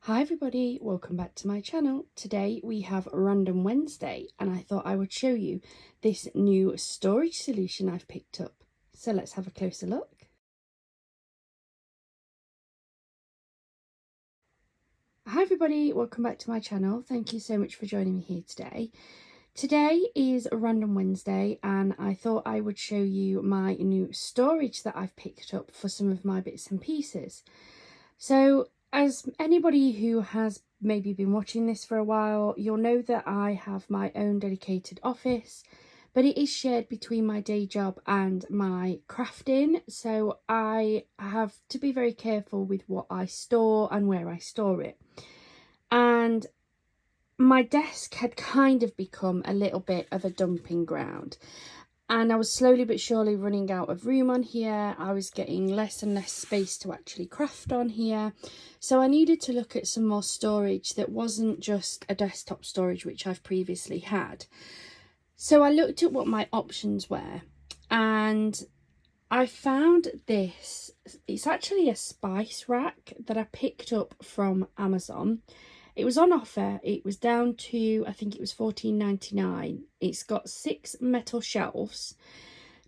Hi everybody, welcome back to my channel. Today we have Random Wednesday and I thought I would show you this new storage solution I've picked up. So let's have a closer look. Hi everybody, welcome back to my channel. Thank you so much for joining me here today. Today is a Random Wednesday and I thought I would show you my new storage that I've picked up for some of my bits and pieces. So as anybody who has maybe been watching this for a while, you'll know that I have my own dedicated office, but it is shared between my day job and my crafting. So I have to be very careful with what I store and where I store it. And my desk had kind of become a little bit of a dumping ground. And I was slowly but surely running out of room on here. I was getting less and less space to actually craft on here. So I needed to look at some more storage that wasn't just a desktop storage, which I've previously had. So I looked at what my options were and I found this. It's actually a spice rack that I picked up from Amazon. It was on offer. It was down to, I think it was $14.99. It's got 6 metal shelves.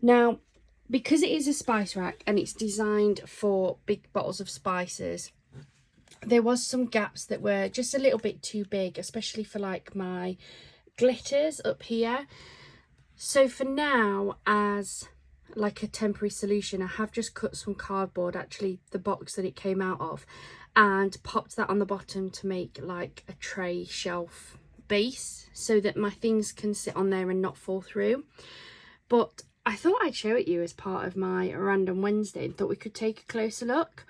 Now, because it is a spice rack and it's designed for big bottles of spices, there was some gaps that were just a little bit too big, especially for like my glitters up here. So for now, as like a temporary solution, I have just cut some cardboard, actually the box that it came out of, and popped that on the bottom to make like a tray shelf base so that my things can sit on there and not fall through. But I thought I'd show it you as part of my Random Wednesday and thought we could take a closer look.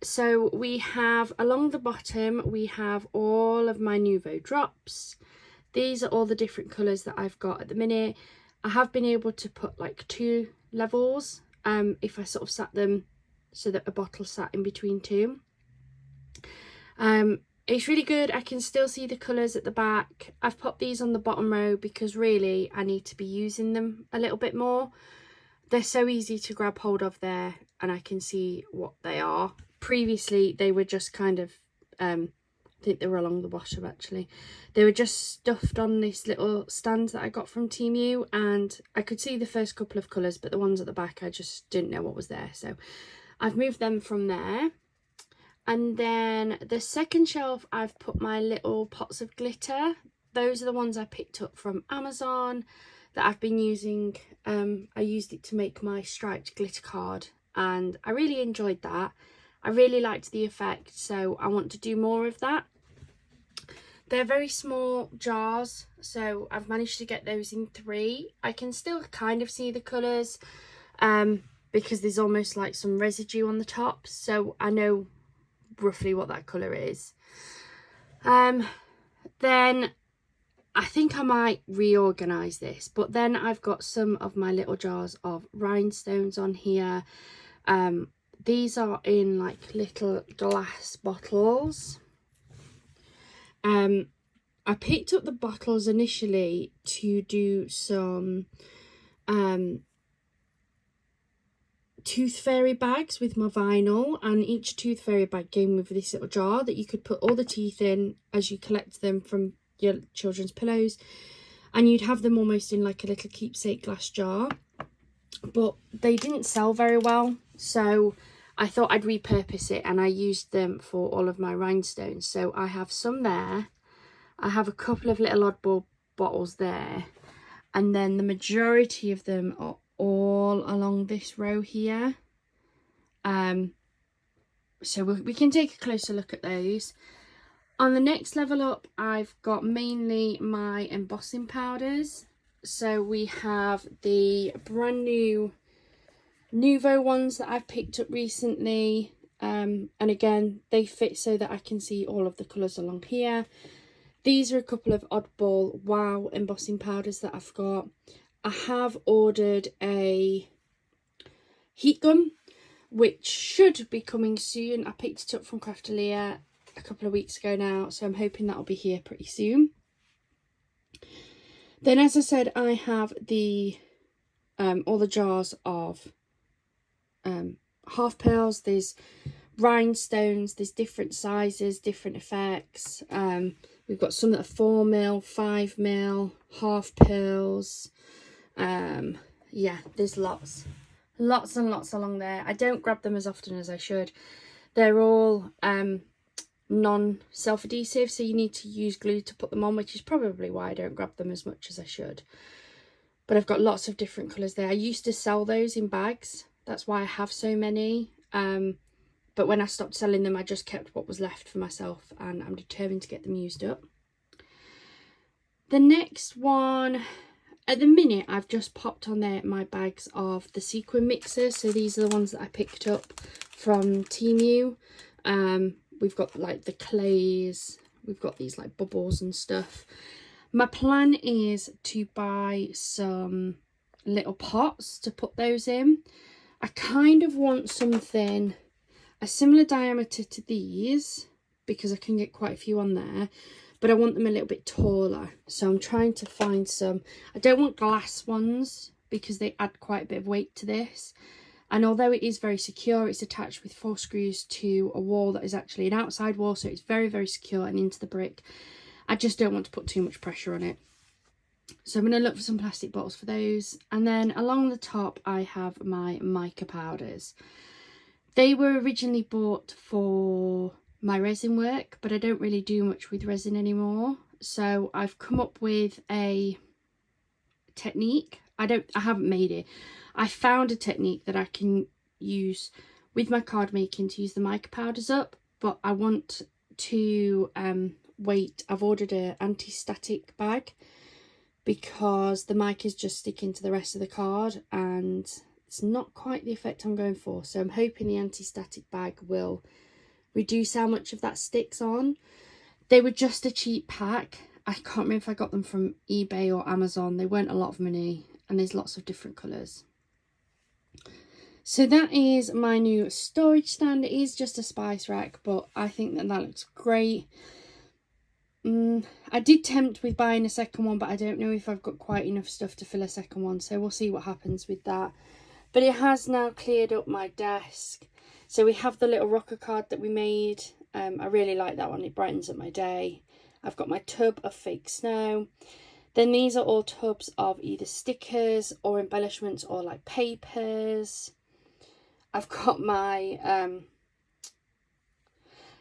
So we have, along the bottom, we have all of my Nuvo drops. These are all the different colours that I've got at the minute. I have been able to put like 2 levels if I sort of sat them so that a bottle sat in between 2. It's really good. I can still see the colours at the back. I've popped these on the bottom row because really I need to be using them a little bit more. They're so easy to grab hold of there and I can see what they are. Previously they were just kind of I think they were along the bottom actually. They were just stuffed on this little stand that I got from Temu, and I could see the first couple of colours, but the ones at the back I just didn't know what was there. So I've moved them from there. And then the second shelf, I've put my little pots of glitter. Those are the ones I picked up from Amazon that I've been using. I used it to make my striped glitter card and I really enjoyed that. I really liked the effect, so I want to do more of that. They're very small jars, so I've managed to get those in 3. I can still kind of see the colours because there's almost like some residue on the top, so I know roughly what that colour is. Then I think I might reorganise this, but then I've got some of my little jars of rhinestones on here. These are in like little glass bottles. I picked up the bottles initially to do some tooth fairy bags with my vinyl, and each tooth fairy bag came with this little jar that you could put all the teeth in as you collect them from your children's pillows, and you'd have them almost in like a little keepsake glass jar. But they didn't sell very well, so I thought I'd repurpose it and I used them for all of my rhinestones. So I have some there, I have a couple of little oddball bottles there, and then the majority of them are all along this row here. So we can take a closer look at those. On the next level up, I've got mainly my embossing powders. So we have the brand new Nuvo ones that I've picked up recently. And again, they fit so that I can see all of the colours along here. These are a couple of oddball wow embossing powders that I've got. I have ordered a heat gun, which should be coming soon. I picked it up from Craftelier a couple of weeks ago now, so I'm hoping that'll be here pretty soon. Then, as I said, I have the all the jars of half pearls. There's rhinestones. There's different sizes, different effects. We've got some that are 4mm, 5mm, half pearls. Yeah, there's lots and lots along there. I don't grab them as often as I should. They're all non-self-adhesive, so you need to use glue to put them on, which is probably why I don't grab them as much as I should. But I've got lots of different colours there. I used to sell those in bags. That's why I have so many. But when I stopped selling them, I just kept what was left for myself, and I'm determined to get them used up. The next one, at the minute, I've just popped on there my bags of the sequin mixers. So these are the ones that I picked up from Temu. We've got like the clays, we've got these like bubbles and stuff. My plan is to buy some little pots to put those in. I kind of want something a similar diameter to these, because I can get quite a few on there, but I want them a little bit taller. So I'm trying to find some. I don't want glass ones because they add quite a bit of weight to this. And although it is very secure, it's attached with 4 screws to a wall that is actually an outside wall, so it's very, very secure and into the brick. I just don't want to put too much pressure on it. So I'm going to look for some plastic bottles for those. And then along the top, I have my mica powders. They were originally bought for my resin work, but I don't really do much with resin anymore. So I've come up with a technique. I haven't made it. I found a technique that I can use with my card making to use the mica powders up, but I want to wait. I've ordered an anti-static bag because the mica is just sticking to the rest of the card and it's not quite the effect I'm going for. So I'm hoping the anti-static bag will reduce how much of that sticks on. They were just a cheap pack. I can't remember if I got them from eBay or Amazon. They weren't a lot of money, and there's lots of different colours. So that is my new storage stand. It is just a spice rack, but I think that looks great. I did tempt with buying a second one, but I don't know if I've got quite enough stuff to fill a second one, so we'll see what happens with that. But it has now cleared up my desk. So we have the little rocker card that we made. I really like that one. It brightens up my day. I've got my tub of fake snow. Then these are all tubs of either stickers or embellishments or like papers. I've got my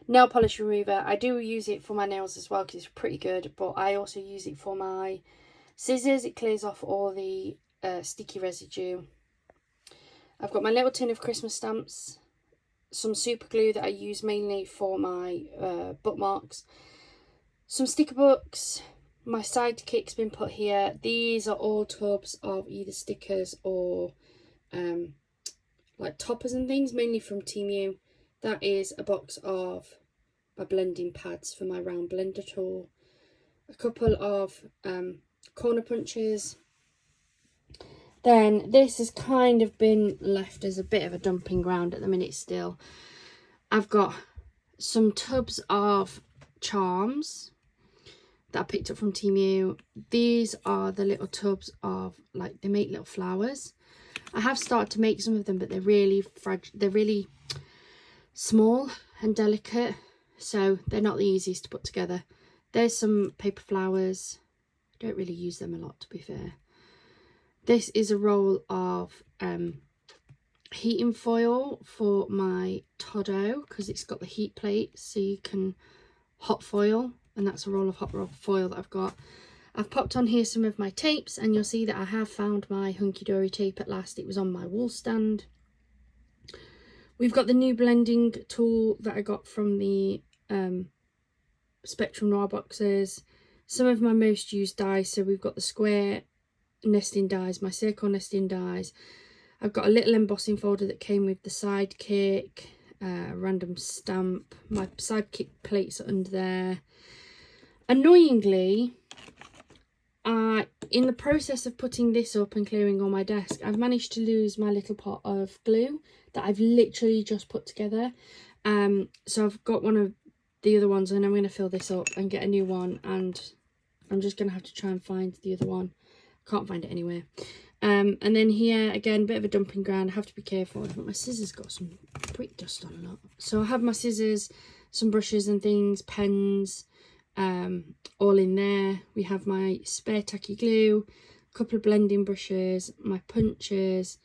nail polish remover. I do use it for my nails as well because it's pretty good, but I also use it for my scissors. It clears off all the sticky residue. I've got my little tin of Christmas stamps, some super glue that I use mainly for my bookmarks, some sticker books. My sidekick's been put here. These are all tubs of either stickers or like toppers and things, mainly from Temu. That is a box of my blending pads for my round blender tool, a couple of corner punches. Then this has kind of been left as a bit of a dumping ground at the minute still. I've got some tubs of charms that I picked up from Temu. These are the little tubs of, like, they make little flowers. I have started to make some of them, but they're really fragile. They're really small and delicate, so they're not the easiest to put together. There's some paper flowers. I don't really use them a lot, to be fair. This is a roll of heating foil for my Todo, because it's got the heat plate so you can hot foil, and that's a roll of hot foil that I've got. I've popped on here some of my tapes, and you'll see that I have found my Hunky Dory tape at last. It was on my wall stand. We've got the new blending tool that I got from the Spectrum Noir boxes. Some of my most used dies, so we've got the square nesting dies, my circle nesting dies. I've got a little embossing folder that came with the sidekick, random stamp. My sidekick plates are under there. Annoyingly, in the process of putting this up and clearing all my desk, I've managed to lose my little pot of glue that I've literally just put together. So I've got one of the other ones, and I'm going to fill this up and get a new one, and I'm just going to have to try and find the other one. Can't find it anywhere. And then here again, a bit of a dumping ground. I have to be careful. I think my scissors got some brick dust on a lot. So I have my scissors, some brushes and things, pens, all in there. We have my spare tacky glue, a couple of blending brushes, my punchers.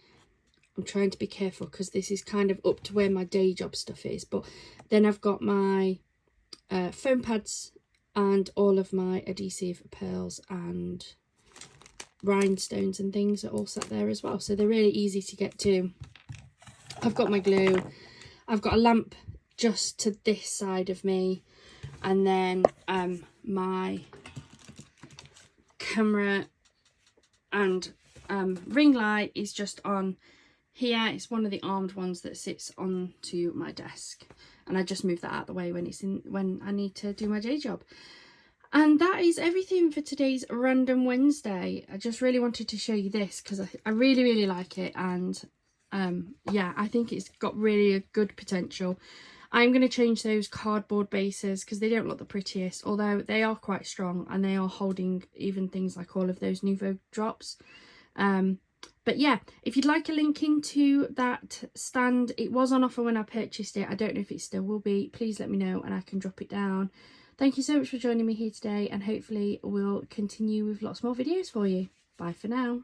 I'm trying to be careful because this is kind of up to where my day job stuff is. But then I've got my foam pads and all of my adhesive pearls and rhinestones and things are all sat there as well, so they're really easy to get to. I've got my glue, I've got a lamp just to this side of me, and then my camera and ring light is just on here. It's one of the armed ones that sits onto my desk, and I just move that out of the way when I need to do my day job. And that is everything for today's Random Wednesday. I just really wanted to show you this because I really like it, and yeah, I think it's got really a good potential. I'm going to change those cardboard bases because they don't look the prettiest, although they are quite strong and they are holding even things like all of those Nuvo drops. But yeah, if you'd like a link into that stand, it was on offer when I purchased it. I don't know if it still will be. Please let me know and I can drop it down. Thank you so much for joining me here today, and hopefully we'll continue with lots more videos for you. Bye for now.